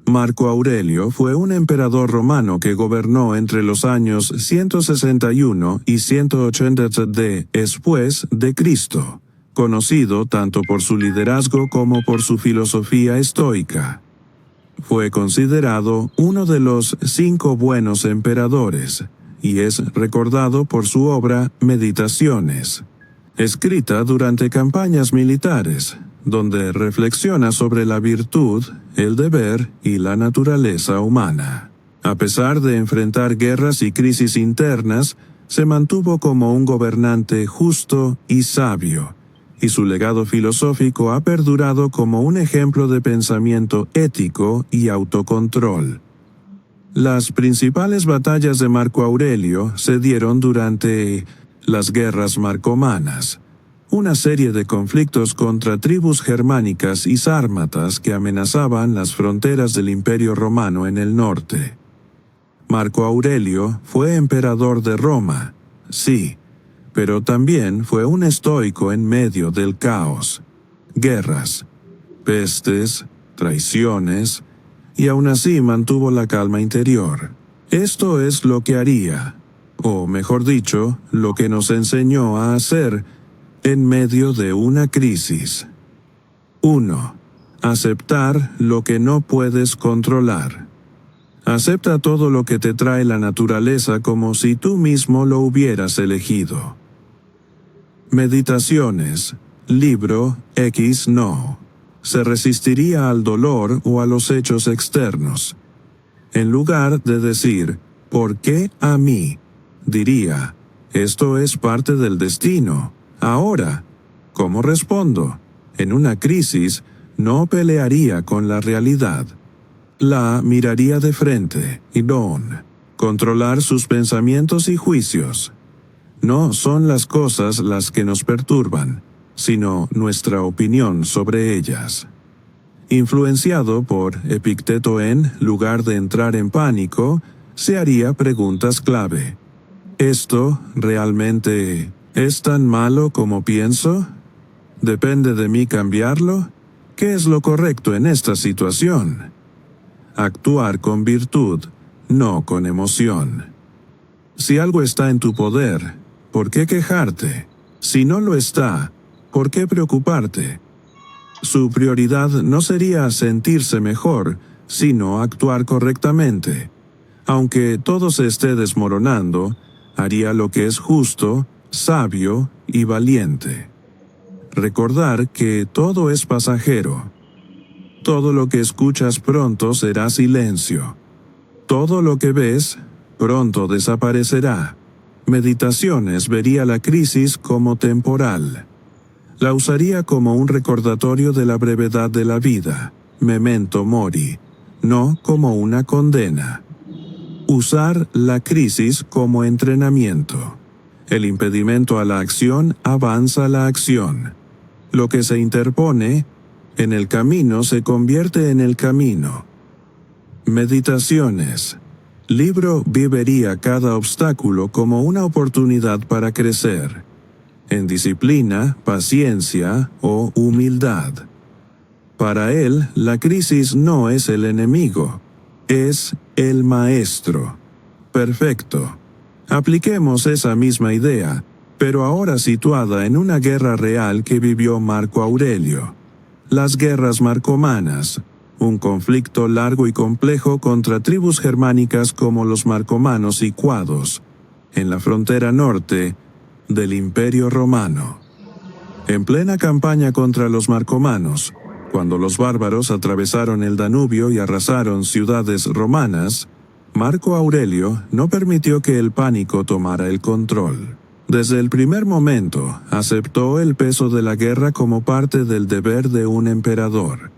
Marco Aurelio fue un emperador romano que gobernó entre los años 161 y 180 después de Cristo, conocido tanto por su liderazgo como por su filosofía estoica. Fue considerado uno de los 5 buenos emperadores, y es recordado por su obra Meditaciones, escrita durante campañas militares, donde reflexiona sobre la virtud, el deber y la naturaleza humana. A pesar de enfrentar guerras y crisis internas, se mantuvo como un gobernante justo y sabio, y su legado filosófico ha perdurado como un ejemplo de pensamiento ético y autocontrol. Las principales batallas de Marco Aurelio se dieron durante las guerras marcomanas, una serie de conflictos contra tribus germánicas y sármatas que amenazaban las fronteras del Imperio Romano en el norte. Marco Aurelio fue emperador de Roma, sí, pero también fue un estoico en medio del caos, guerras, pestes, traiciones, y aún así mantuvo la calma interior. Esto es lo que haría, o mejor dicho, lo que nos enseñó a hacer en medio de una crisis. 1. Aceptar lo que no puedes controlar. Acepta todo lo que te trae la naturaleza como si tú mismo lo hubieras elegido. Meditaciones. Libro X no. Se resistiría al dolor o a los hechos externos. En lugar de decir, ¿por qué a mí?, diría, esto es parte del destino. Ahora, ¿cómo respondo? En una crisis, no pelearía con la realidad. La miraría de frente y controlar sus pensamientos y juicios. No son las cosas las que nos perturban, sino nuestra opinión sobre ellas. Influenciado por Epicteto, en lugar de entrar en pánico, se haría preguntas clave. ¿Esto realmente es tan malo como pienso? ¿Depende de mí cambiarlo? ¿Qué es lo correcto en esta situación? Actuar con virtud, no con emoción. Si algo está en tu poder, ¿por qué quejarte? Si no lo está, ¿por qué preocuparte? Su prioridad no sería sentirse mejor, sino actuar correctamente. Aunque todo se esté desmoronando, haría lo que es justo, sabio y valiente. Recordar que todo es pasajero. Todo lo que escuchas pronto será silencio. Todo lo que ves pronto desaparecerá. Meditaciones vería la crisis como temporal. La usaría como un recordatorio de la brevedad de la vida, memento mori, no como una condena. Usar la crisis como entrenamiento. El impedimento a la acción avanza la acción. Lo que se interpone en el camino se convierte en el camino. Meditaciones. Libro viviría cada obstáculo como una oportunidad para crecer, en disciplina, paciencia o humildad. Para él, la crisis no es el enemigo, es el maestro. Perfecto. Apliquemos esa misma idea, pero ahora situada en una guerra real que vivió Marco Aurelio. Las guerras marcomanas, un conflicto largo y complejo contra tribus germánicas como los marcomanos y cuados, en la frontera norte del Imperio Romano. En plena campaña contra los marcomanos, cuando los bárbaros atravesaron el Danubio y arrasaron ciudades romanas, Marco Aurelio no permitió que el pánico tomara el control. Desde el primer momento, aceptó el peso de la guerra como parte del deber de un emperador.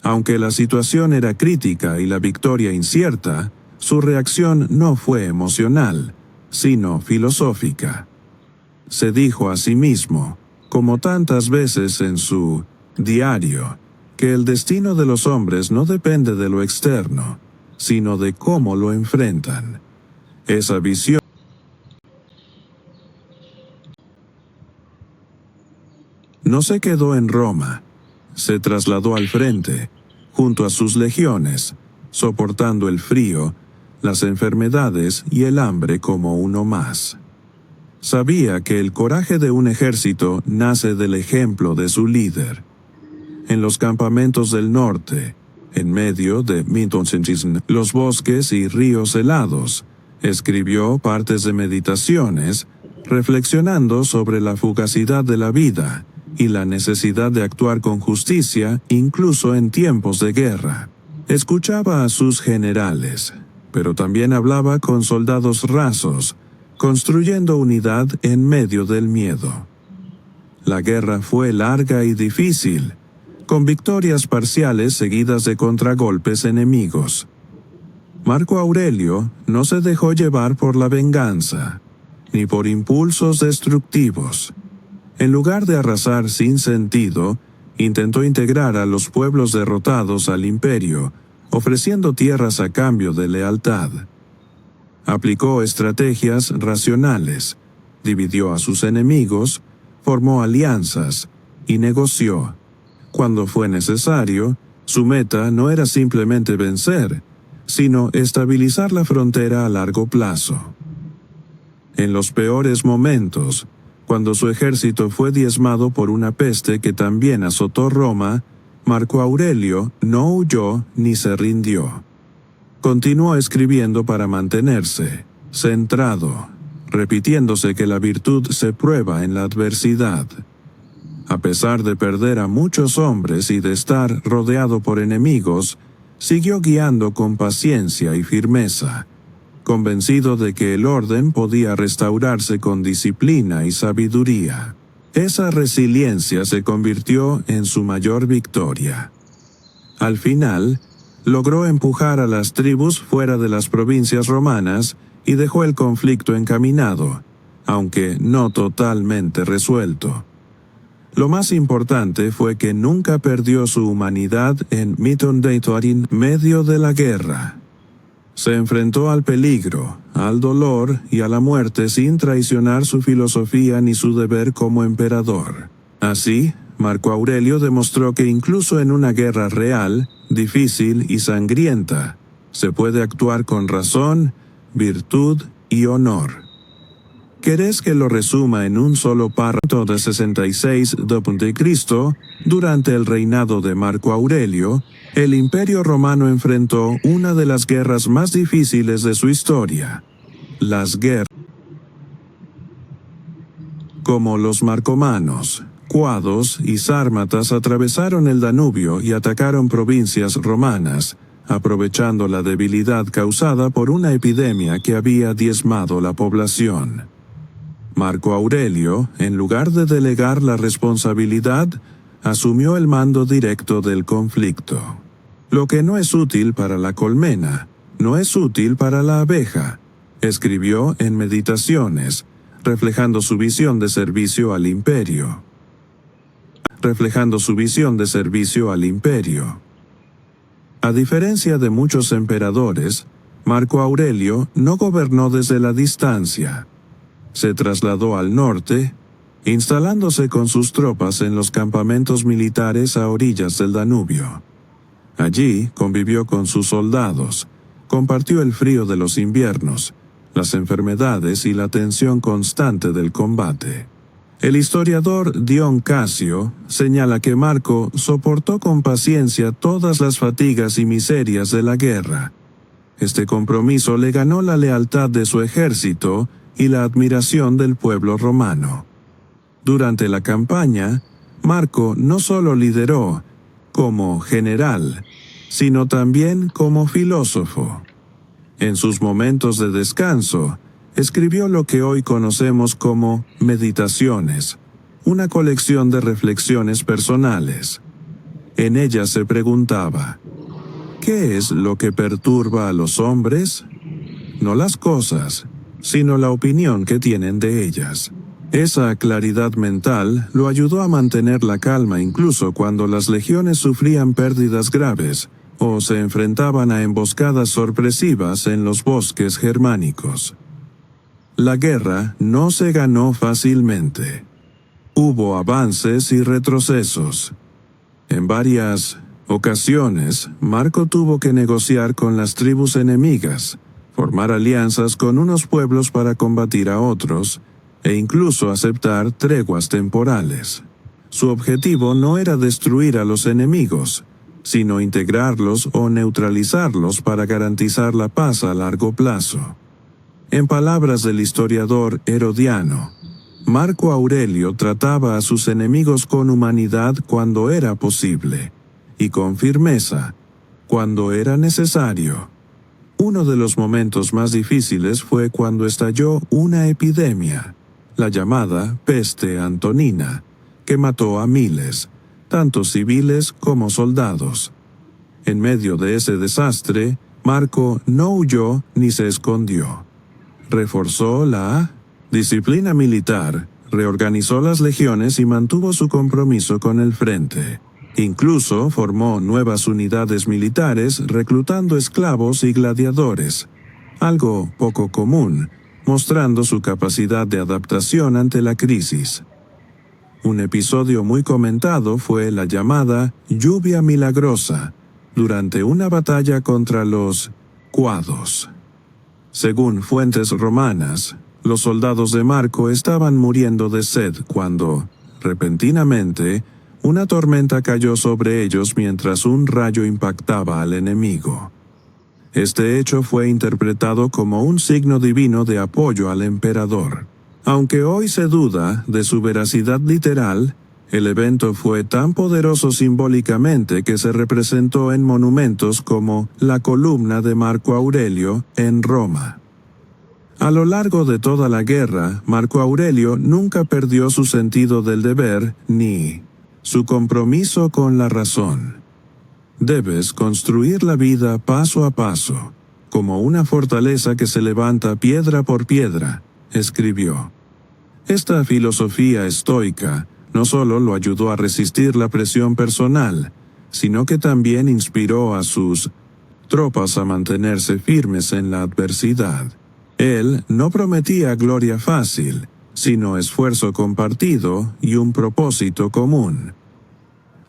Aunque la situación era crítica y la victoria incierta, su reacción no fue emocional, sino filosófica. Se dijo a sí mismo, como tantas veces en su diario, que el destino de los hombres no depende de lo externo, sino de cómo lo enfrentan. Esa visión no se quedó en Roma, se trasladó al frente, junto a sus legiones, soportando el frío, las enfermedades y el hambre como uno más. Sabía que el coraje de un ejército nace del ejemplo de su líder. En los campamentos del norte, en medio de los bosques y ríos helados, escribió partes de meditaciones, reflexionando sobre la fugacidad de la vida y la necesidad de actuar con justicia incluso en tiempos de guerra. Escuchaba a sus generales, pero también hablaba con soldados rasos, construyendo unidad en medio del miedo. La guerra fue larga y difícil, con victorias parciales seguidas de contragolpes enemigos. Marco Aurelio no se dejó llevar por la venganza, ni por impulsos destructivos. En lugar de arrasar sin sentido, intentó integrar a los pueblos derrotados al imperio, ofreciendo tierras a cambio de lealtad. Aplicó estrategias racionales, dividió a sus enemigos, formó alianzas y negoció. Cuando fue necesario, su meta no era simplemente vencer, sino estabilizar la frontera a largo plazo. En los peores momentos, cuando su ejército fue diezmado por una peste que también azotó Roma, Marco Aurelio no huyó ni se rindió. Continuó escribiendo para mantenerse centrado, repitiéndose que la virtud se prueba en la adversidad. A pesar de perder a muchos hombres y de estar rodeado por enemigos, siguió guiando con paciencia y firmeza, convencido de que el orden podía restaurarse con disciplina y sabiduría. Esa resiliencia se convirtió en su mayor victoria. Al final, logró empujar a las tribus fuera de las provincias romanas y dejó el conflicto encaminado, aunque no totalmente resuelto. Lo más importante fue que nunca perdió su humanidad en medio de la guerra. Se enfrentó al peligro, al dolor y a la muerte sin traicionar su filosofía ni su deber como emperador. Así, Marco Aurelio demostró que incluso en una guerra real, difícil y sangrienta, se puede actuar con razón, virtud y honor. ¿Querés que lo resuma en un solo párrafo de 66 d.C.? Durante el reinado de Marco Aurelio, el Imperio Romano enfrentó una de las guerras más difíciles de su historia. Las guerras como los marcomanos, cuados y sármatas atravesaron el Danubio y atacaron provincias romanas, aprovechando la debilidad causada por una epidemia que había diezmado la población. Marco Aurelio, en lugar de delegar la responsabilidad, asumió el mando directo del conflicto. Lo que no es útil para la colmena, no es útil para la abeja, escribió en Meditaciones, reflejando su visión de servicio al imperio. A diferencia de muchos emperadores, Marco Aurelio no gobernó desde la distancia. Se trasladó al norte, instalándose con sus tropas en los campamentos militares a orillas del Danubio. Allí convivió con sus soldados, compartió el frío de los inviernos, las enfermedades y la tensión constante del combate. El historiador Dion Casio señala que Marco soportó con paciencia todas las fatigas y miserias de la guerra. Este compromiso le ganó la lealtad de su ejército y la admiración del pueblo romano. Durante la campaña, Marco no solo lideró como general, sino también como filósofo. En sus momentos de descanso, escribió lo que hoy conocemos como Meditaciones, una colección de reflexiones personales. En ellas se preguntaba, ¿qué es lo que perturba a los hombres? No las cosas, sino la opinión que tienen de ellas. Esa claridad mental lo ayudó a mantener la calma incluso cuando las legiones sufrían pérdidas graves o se enfrentaban a emboscadas sorpresivas en los bosques germánicos. La guerra no se ganó fácilmente. Hubo avances y retrocesos. En varias ocasiones, Marco tuvo que negociar con las tribus enemigas, formar alianzas con unos pueblos para combatir a otros, e incluso aceptar treguas temporales. Su objetivo no era destruir a los enemigos, sino integrarlos o neutralizarlos para garantizar la paz a largo plazo. En palabras del historiador Herodiano, Marco Aurelio trataba a sus enemigos con humanidad cuando era posible, y con firmeza cuando era necesario. Uno de los momentos más difíciles fue cuando estalló una epidemia, la llamada peste antonina, que mató a miles, tanto civiles como soldados. En medio de ese desastre, Marco no huyó ni se escondió. Reforzó la disciplina militar, reorganizó las legiones y mantuvo su compromiso con el frente. Incluso formó nuevas unidades militares reclutando esclavos y gladiadores, algo poco común, mostrando su capacidad de adaptación ante la crisis. Un episodio muy comentado fue la llamada lluvia milagrosa, durante una batalla contra los cuados. Según fuentes romanas, los soldados de Marco estaban muriendo de sed cuando, repentinamente, una tormenta cayó sobre ellos mientras un rayo impactaba al enemigo. Este hecho fue interpretado como un signo divino de apoyo al emperador. Aunque hoy se duda de su veracidad literal, el evento fue tan poderoso simbólicamente que se representó en monumentos como la columna de Marco Aurelio en Roma. A lo largo de toda la guerra, Marco Aurelio nunca perdió su sentido del deber ni su compromiso con la razón. Debes construir la vida paso a paso, como una fortaleza que se levanta piedra por piedra, escribió. Esta filosofía estoica no solo lo ayudó a resistir la presión personal, sino que también inspiró a sus tropas a mantenerse firmes en la adversidad. Él no prometía gloria fácil, sino esfuerzo compartido y un propósito común.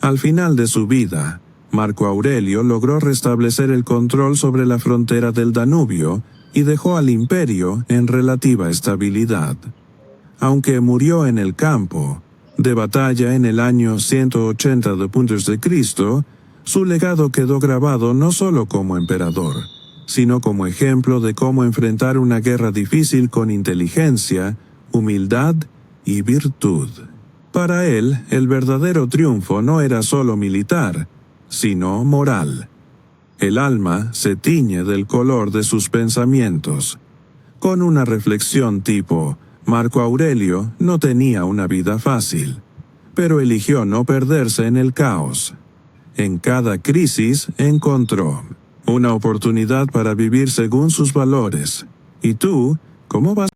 Al final de su vida, Marco Aurelio logró restablecer el control sobre la frontera del Danubio y dejó al imperio en relativa estabilidad. Aunque murió en el campo de batalla en el año 180 d.C., su legado quedó grabado no solo como emperador, sino como ejemplo de cómo enfrentar una guerra difícil con inteligencia, humildad y virtud. Para él, el verdadero triunfo no era solo militar, sino moral. El alma se tiñe del color de sus pensamientos. Con una reflexión tipo, Marco Aurelio no tenía una vida fácil, pero eligió no perderse en el caos. En cada crisis encontró una oportunidad para vivir según sus valores. ¿Y tú, cómo vas